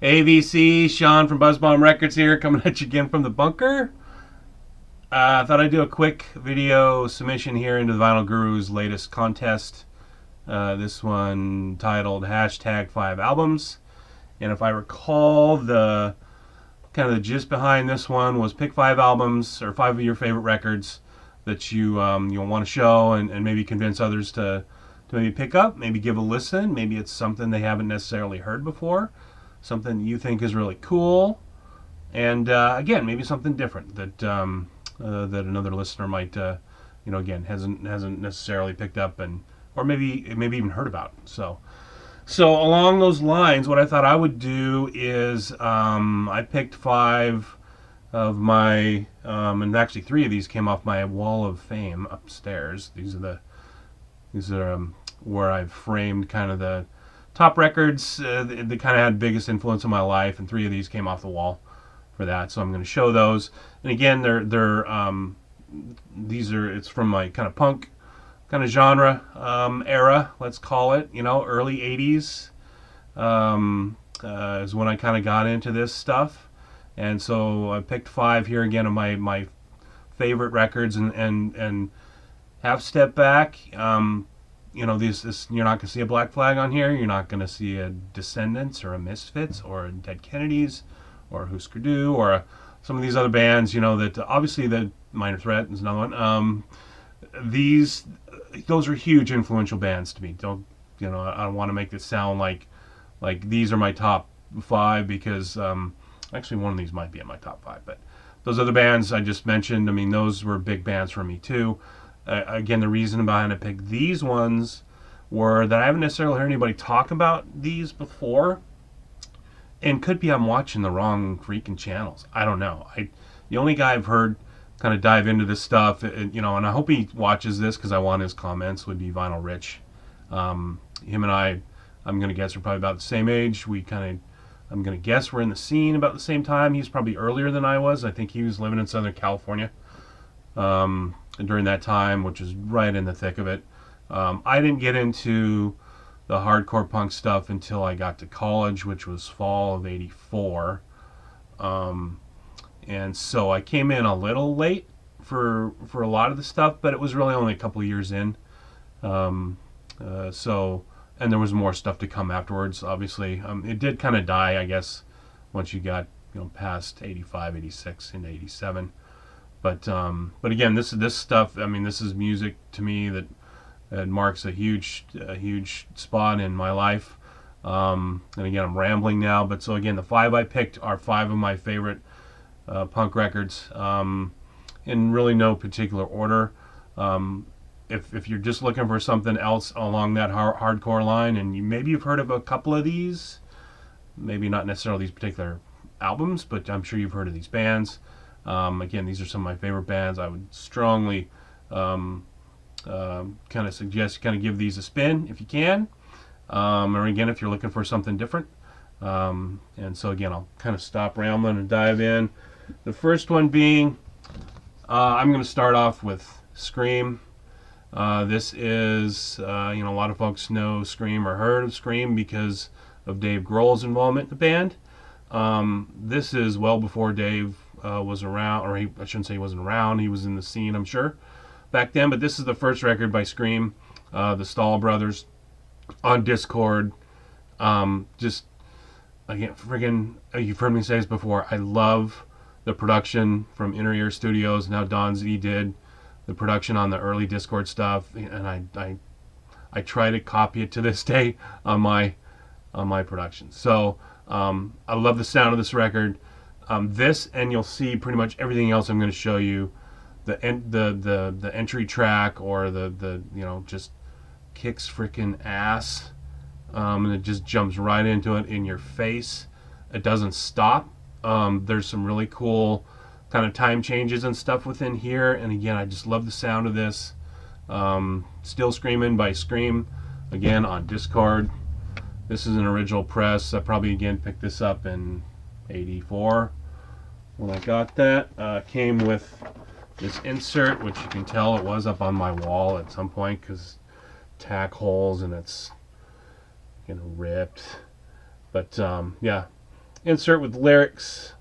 AVC, Sean from Buzzbomb Records here, coming at you again from the bunker. I thought I'd do a quick video submission here into the Vinyl Guru's latest contest. This one titled hashtag 5 albums. And if I recall, the kind of the gist behind this one was pick 5 albums or 5 of your favorite records that you'll want to show and maybe convince others to maybe pick up, maybe give a listen. Maybe it's something they haven't necessarily heard before, something you think is really cool, and again, maybe something different that that another listener might again hasn't necessarily picked up or maybe even heard about. So along those lines, what I thought I would do is I picked 5 of my and actually 3 of these came off my wall of fame upstairs. These are where I've framed kind of the top records that kind of had biggest influence on my life, and 3 of these came off the wall for that. So I'm going to show those. And again, it's from my kind of punk kind of genre era, let's call it. Early '80s is when I kind of got into this stuff, and so I picked 5 here again of my favorite records, and have stepped back. This you're not going to see a Black Flag on here. You're not going to see a Descendants or a Misfits or a Dead Kennedys or Husker Du or some of these other bands. That obviously the Minor Threat is another one. Those are huge influential bands to me. I don't want to make this sound like these are my top 5 because actually one of these might be in my top 5. But those other bands I just mentioned, those were big bands for me too. Again, the reason behind I picked these ones were that I haven't necessarily heard anybody talk about these before, and could be I'm watching the wrong freaking channels. I don't know. The only guy I've heard kind of dive into this stuff, and I hope he watches this because I want his comments, would be Vinyl Rich. Him and I'm gonna guess, are probably about the same age. I'm gonna guess we're in the scene about the same time. He's probably earlier than I was. I think he was living in Southern California during that time, which is right in the thick of it. I didn't get into the hardcore punk stuff until I got to college, which was fall of '84. And so I came in a little late for a lot of the stuff, but it was really only a couple of years in. And there was more stuff to come afterwards, obviously. It did kind of die, I guess, once you got past 85, 86, into 87. But again, this stuff. This is music to me that marks a huge spot in my life. And again, I'm rambling now. But so again, the 5 I picked are 5 of my favorite punk records, in really no particular order. If you're just looking for something else along that hardcore line, and maybe you've heard of a couple of these, maybe not necessarily these particular albums, but I'm sure you've heard of these bands. Again, these are some of my favorite bands. I would strongly kind of suggest you kind of give these a spin if you can, or again if you're looking for something different. And so again, I'll kind of stop rambling and dive in. The first one being, I'm going to start off with Scream. This is, a lot of folks know Scream or heard of Scream because of Dave Grohl's involvement in the band. This is well before Dave was around, or I shouldn't say he wasn't around. He was in the scene, I'm sure, back then. But this is the first record by Scream, the Stahl brothers, on Discord. Just again, friggin', you've heard me say this before. I love the production from Inner Ear Studios. Now Don Z did the production on the early Discord stuff, and I try to copy it to this day on my production. So I love the sound of this record. This, and you'll see pretty much everything else I'm going to show you. The entry track, or the just kicks freaking ass, and it just jumps right into it in your face. It doesn't stop. There's some really cool kind of time changes and stuff within here, and again, I just love the sound of this. Still Screaming by Scream, again on Discord. This is an original press. I probably again picked this up in '84 when I got that. Came with this insert, which you can tell it was up on my wall at some point because tack holes and it's ripped. But yeah, insert with lyrics.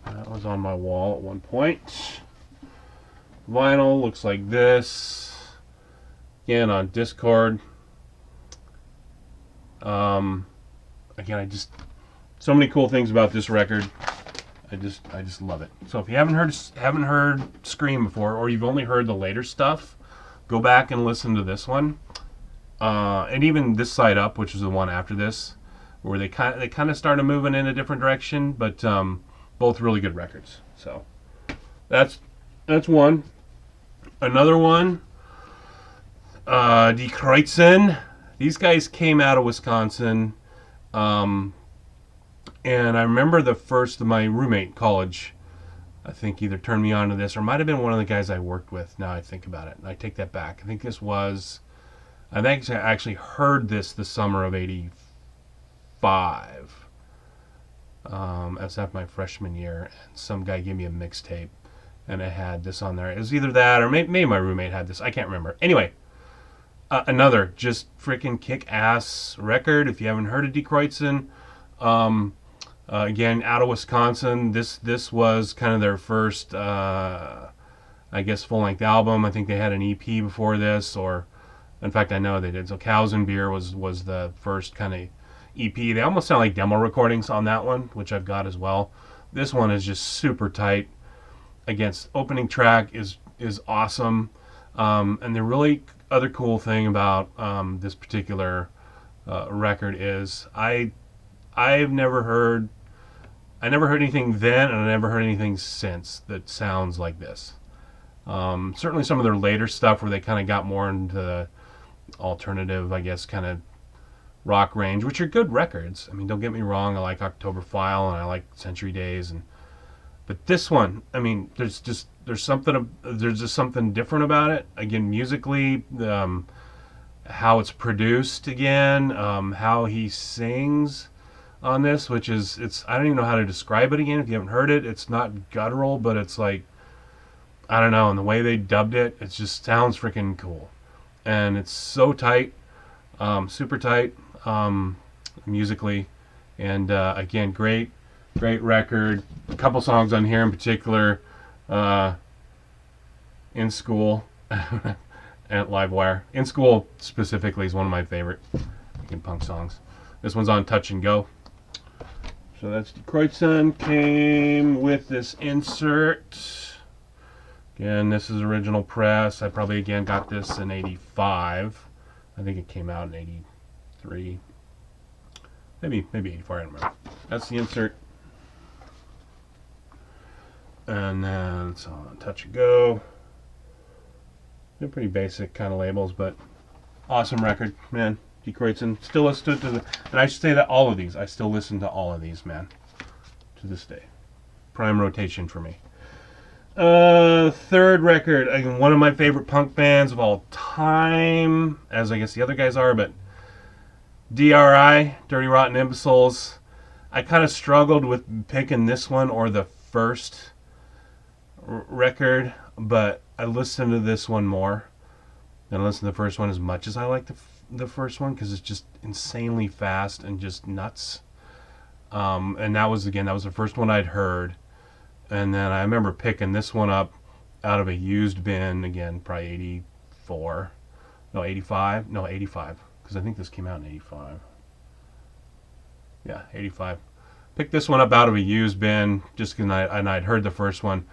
That was on my wall at one point. Vinyl looks like this. Again on Discord. Again, so many cool things about this record. I just love it. So if you haven't heard Scream before, or you've only heard the later stuff, go back and listen to this one. And even this side up, which is the one after this, where they kind of started moving in a different direction, but both really good records. So that's one. Another one, Die Kreitzen. These guys came out of Wisconsin, and I remember my roommate in college, I think either turned me on to this, or might have been one of the guys I worked with. Now I think about it, and I take that back. I think I actually heard this the summer of '85. That's after my freshman year, and some guy gave me a mixtape, and it had this on there. It was either that, or maybe my roommate had this. I can't remember. Anyway, another just freaking kick-ass record. If you haven't heard of Die Kreitzen, again, out of Wisconsin, this was kind of their first, I guess, full-length album. I think they had an EP before this, or in fact, I know they did. So Cows and Beer was the first kind of EP. They almost sound like demo recordings on that one, which I've got as well. This one is just super tight. Against opening track is awesome. And the really other cool thing about this particular record is I never heard anything then, and I never heard anything since that sounds like this. Certainly some of their later stuff where they kind of got more into the alternative, I guess, kind of rock range, which are good records. I mean, don't get me wrong, I like October File and I like Century Days, but this one, I mean, there's just something different about it. Again, musically, how it's produced, again, how he sings on this, which is, I don't even know how to describe it again. If you haven't heard it, it's not guttural, but it's like, I don't know, and the way they dubbed it, it just sounds freaking cool. And it's so tight, super tight, musically, and again, great record. A couple songs on here in particular, In School, and Livewire. In School specifically is one of my favorite punk songs. This one's on Touch and Go. So that's Die Kreitzen. Came with this insert. Again, this is original press. I probably, again, got this in '85. I think it came out in '83. Maybe '84, I don't remember. That's the insert. And then it's on Touch and Go. They're pretty basic kind of labels, but awesome record, man. Die Kreitzen. Still listen to the, and I should say that I still listen to all of these, man, to this day. Prime rotation for me. Third record, again, one of my favorite punk bands of all time, as I guess the other guys are, but DRI, Dirty Rotten Imbeciles. I kind of struggled with picking this one or the first record, but I listened to this one more than I listened to the first one, as much as I like the first one, because it's just insanely fast and just nuts. And that was the first one I'd heard. And then I remember picking this one up out of a used bin, again, probably 85, because I think this came out in 85. Yeah, 85. Picked this one up out of a used bin just because I'd heard the first one.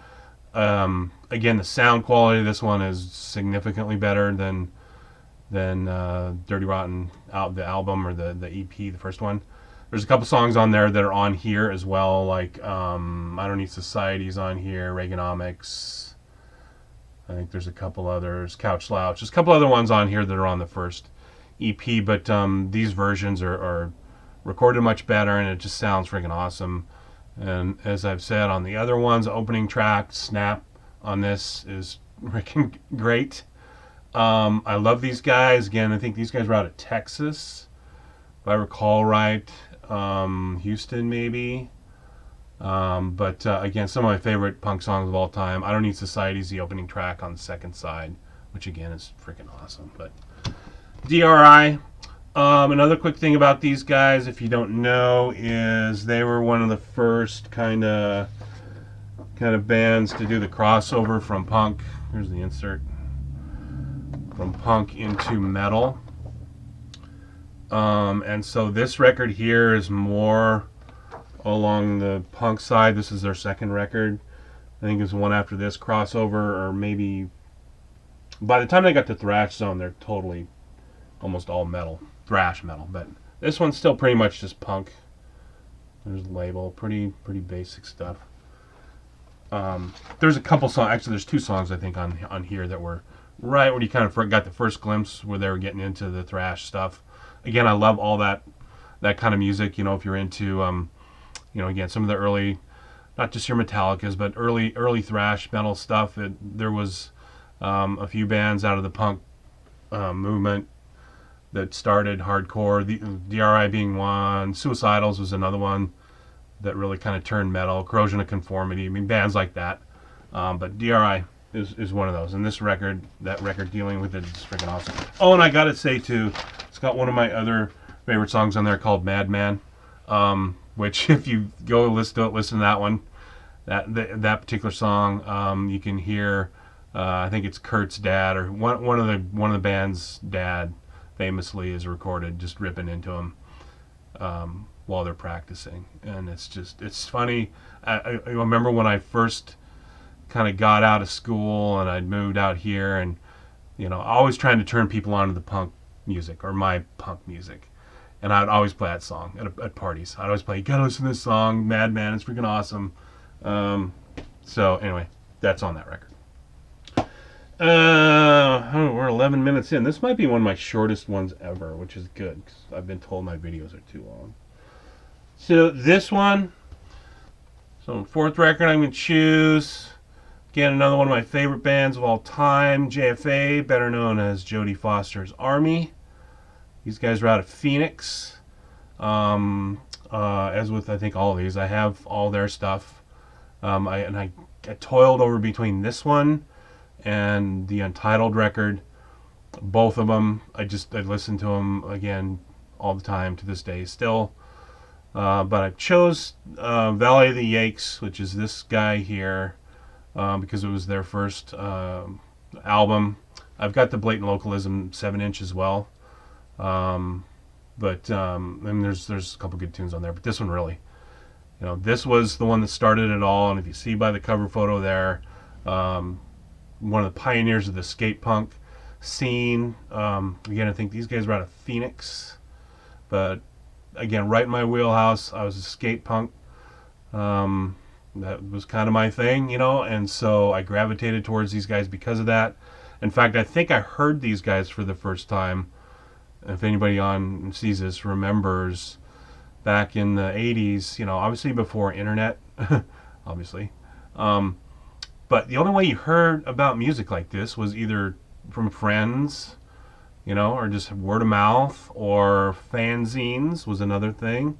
Again, the sound quality of this one is significantly better than Dirty Rotten, the album, or the EP, the first one. There's a couple songs on there that are on here as well, like I Don't Need Society's on here, Reaganomics. I think there's a couple others, Couch Slouch. There's a couple other ones on here that are on the first EP, but these versions are recorded much better, and it just sounds freaking awesome. And as I've said on the other ones, opening track, Snap, on this is freaking great. I love these guys. Again, I think these guys were out of Texas, if I recall right. Houston, maybe. But again, some of my favorite punk songs of all time. I Don't Need Society is the opening track on the second side, which again is freaking awesome. But DRI, Another quick thing about these guys, if you don't know, is they were one of the first kind of bands to do the crossover from punk. Here's the insert, from punk into metal. And so this record here is more along the punk side. This is their second record. I think it's one after this crossover, or maybe by the time they got to Thrash Zone, they're totally almost all metal, thrash metal. But this one's still pretty much just punk. There's the label, pretty basic stuff. There's a couple songs. Actually, there's two songs I think on here that were right when you kind of got the first glimpse where they were getting into the thrash stuff. Again, I love all that kind of music. You know, if you're into again, some of the early, not just your Metallicas, but early thrash metal stuff. There was a few bands out of the punk movement that started hardcore. The DRI being one, Suicidals was another one that really kind of turned metal. Corrosion of Conformity. I mean, bands like that. But DRI is one of those. And this record, that record dealing with it is freaking awesome. Oh, and I gotta say too, it's got one of my other favorite songs on there called Madman. Which if you go listen to that one, that particular song, you can hear. I think it's Kurt's dad, or one of the band's dad, famously is recorded just ripping into him while they're practicing, and it's funny. I remember when I first kind of got out of school and I'd moved out here, and always trying to turn people on to the punk music or my punk music. And I'd always play that song at parties. I'd always play, you gotta listen to this song, Madman, it's freaking awesome. So anyway, that's on that record. We're 11 minutes in. This might be one of my shortest ones ever, which is good, because I've been told my videos are too long. So this one, fourth record I'm going to choose. Again, another one of my favorite bands of all time, JFA, better known as Jodie Foster's Army. These guys are out of Phoenix. As with, I think, all of these, I have all their stuff. I toiled over between this one and the Untitled record. Both of them, I listen to them again all the time to this day still. But I chose Valley of the Yakes, which is this guy here, because it was their first album. I've got the Blatant Localism 7-inch as well. But there's a couple good tunes on there, but this one really, this was the one that started it all. And if you see by the cover photo there, one of the pioneers of the skate punk scene. Again, I think these guys were out of Phoenix, but again, right in my wheelhouse. I was a skate punk. That was kind of my thing, and so I gravitated towards these guys because of that. In fact, I think I heard these guys for the first time. If anybody on sees this remembers, back in the 80s, obviously before internet, obviously. But the only way you heard about music like this was either from friends, or just word of mouth, or fanzines was another thing.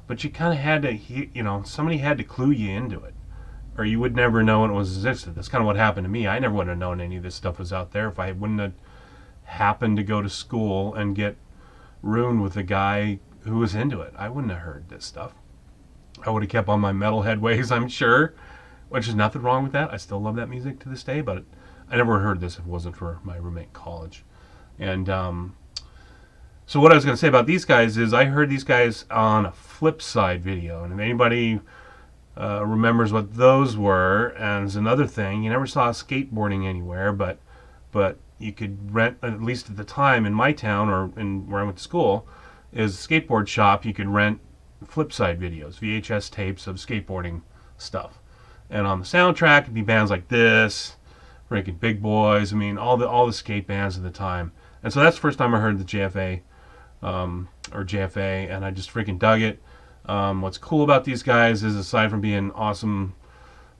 But you kind of had to, somebody had to clue you into it, or you would never know it was existed. That's kind of what happened to me. I never would have known any of this stuff was out there if I wouldn't have happened to go to school and get ruined with a guy who was into it. I wouldn't have heard this stuff. I would have kept on my metalhead ways, I'm sure, which is nothing wrong with that. I still love that music to this day, but I never heard this if it wasn't for my roommate in college. And so what I was going to say about these guys is I heard these guys on a Flip Side video, and if anybody remembers what those were, and it's another thing, you never saw skateboarding anywhere, but you could rent, at least at the time in my town or in where I went to school, is a skateboard shop. You could rent Flip Side videos, VHS tapes of skateboarding stuff, and on the soundtrack it'd be bands like this, freaking Big Boys. I mean, all the skate bands at the time. And so that's the first time I heard the JFA, and I just freaking dug it. What's cool about these guys is, aside from being an awesome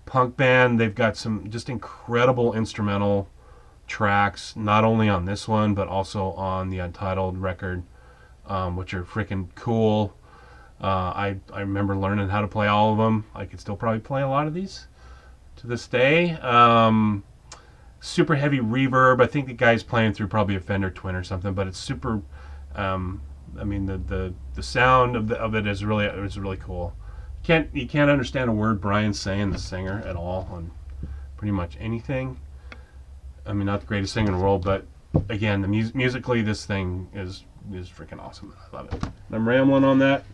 punk band, they've got some just incredible instrumental tracks, not only on this one but also on the Untitled record, which are freaking cool. I remember learning how to play all of them. I could still probably play a lot of these to this day. Super heavy reverb. I think the guy's playing through probably a Fender Twin or something, but it's super I mean, the sound of it is really cool. You can't understand a word Brian's saying, the singer, at all on pretty much anything. I mean, not the greatest singer in the world, but again, musically, this thing is freaking awesome. I love it. I'm rambling on that.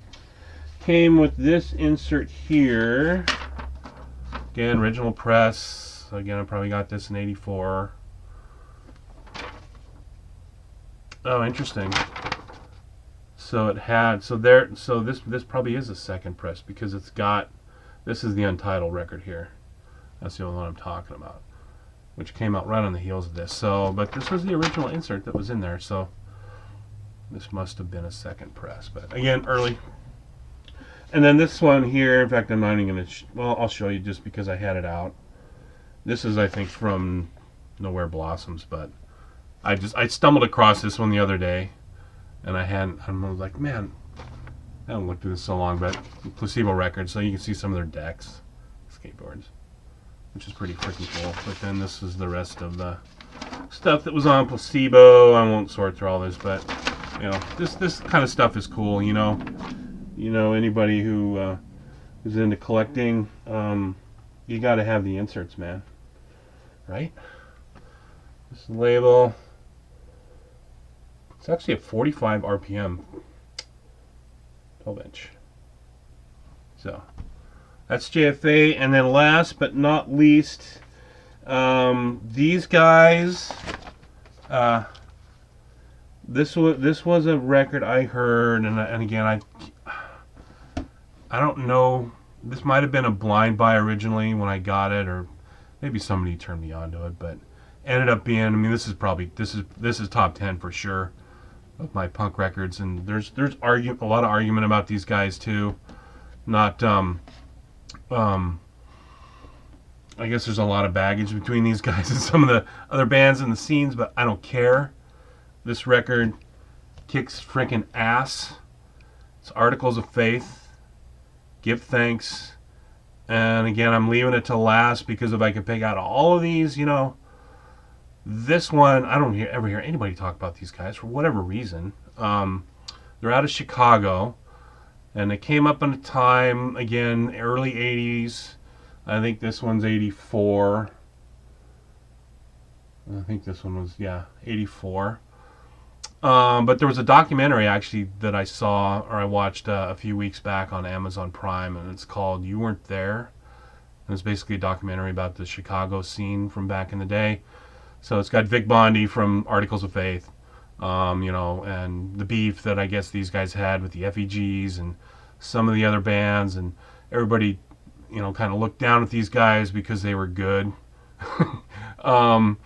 Came with this insert here. Again, original press. Again, I probably got this in '84. Oh, interesting. So it had this probably is a second press because it's got, this is the Untitled record here. That's the only one I'm talking about, which came out right on the heels of this. So, but this was the original insert that was in there. So this must have been a second press, but again, early. And then this one here, in fact, I'm not even going to, well, I'll show you just because I had it out. This is, I think, from Nowhere Blossoms, but I stumbled across this one the other day, and I was like, man, I haven't looked at this so long, but Placebo Records, so you can see some of their decks, skateboards, which is pretty freaking cool. But then this is the rest of the stuff that was on Placebo. I won't sort through all this, but you know, this kind of stuff is cool. You know, anybody who is into collecting, you got to have the inserts, man. Right? This label. It's actually at 45 RPM, 12-inch. So that's JFA, and then last but not least, these guys. This was a record I heard, and again I don't know. This might have been a blind buy originally when I got it, or maybe somebody turned me onto it, but ended up being. I mean, this is top 10 for sure of my punk records, and there's a lot of argument about these guys too. Not I guess there's a lot of baggage between these guys and some of the other bands in the scenes, but I don't care. This record kicks freaking ass. It's Articles of Faith, Give Thanks, and again, I'm leaving it to last because if I could pick out all of these, you know, this one, I don't ever hear anybody talk about these guys for whatever reason. They're out of Chicago, and they came up in a time, again, early 80s. I think this one's 84. I think this one was, 84. But there was a documentary, actually, that I saw, or I watched a few weeks back on Amazon Prime, and it's called You Weren't There. And it's basically a documentary about the Chicago scene from back in the day. So it's got Vic Bondi from Articles of Faith, and the beef that I guess these guys had with the FEGs and some of the other bands, and everybody, kind of looked down at these guys because they were good. And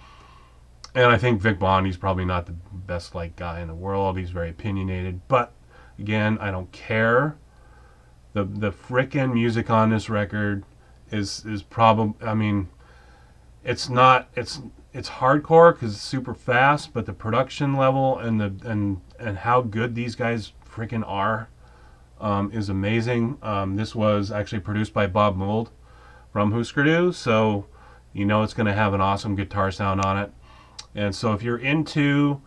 I think Vic Bondi's probably not the best liked guy in the world. He's very opinionated, but again, I don't care. The frickin' music on this record is probably, I mean, it's hardcore because it's super fast, but the production level and how good these guys freaking are is amazing. This was actually produced by Bob Mould from Husker Du, so it's going to have an awesome guitar sound on it. And so if you're into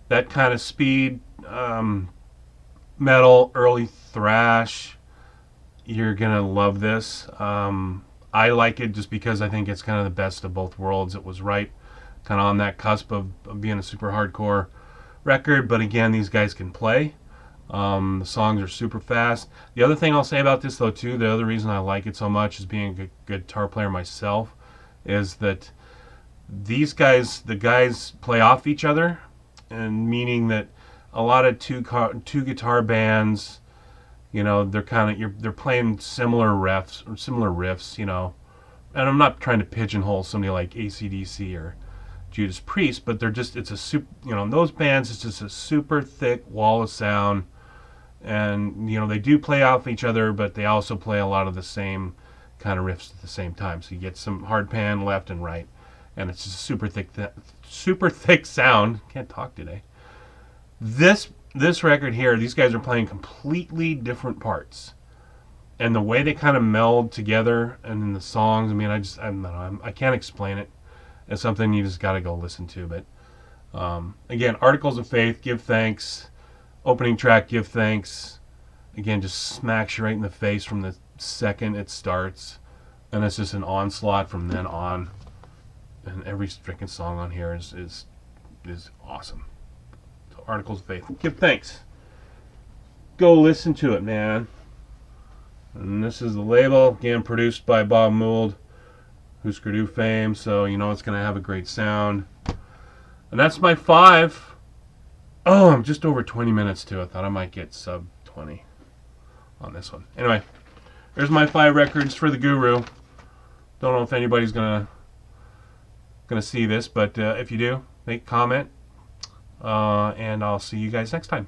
that kind of speed metal, early thrash, you're going to love this. I like it just because I think it's kind of the best of both worlds. It was right kind of on that cusp of being a super hardcore record, but again, these guys can play. The songs are super fast. The other thing I'll say about this, though, too, the other reason I like it so much as being a good guitar player myself, is that these guys, the guys play off each other, and meaning that a lot of two guitar bands, they're playing similar riffs, and I'm not trying to pigeonhole somebody like AC/DC or Judas Priest, but it's a super, those bands, it's just a super thick wall of sound, and they do play off each other, but they also play a lot of the same kind of riffs at the same time, so you get some hard pan left and right, and it's just super thick sound. Can't talk today. This record here, these guys are playing completely different parts, and the way they kind of meld together and in the songs, I mean, I don't know, I can't explain it. It's something you just got to go listen to. But again, Articles of Faith, Give Thanks, Opening track, Give Thanks. Again, just smacks you right in the face from the second it starts. And it's just an onslaught from then on. And every freaking song on here is awesome. So Articles of Faith. Give Thanks. Go listen to it, man. And this is the label, again produced by Bob Mould, Husker Du fame, so you know it's going to have a great sound. And that's my 5. Oh, I'm just over 20 minutes too. I thought I might get sub 20 on this one. Anyway, there's my 5 records for the Guru. Don't know if anybody's gonna see this, but if you do, make a comment, and I'll see you guys next time.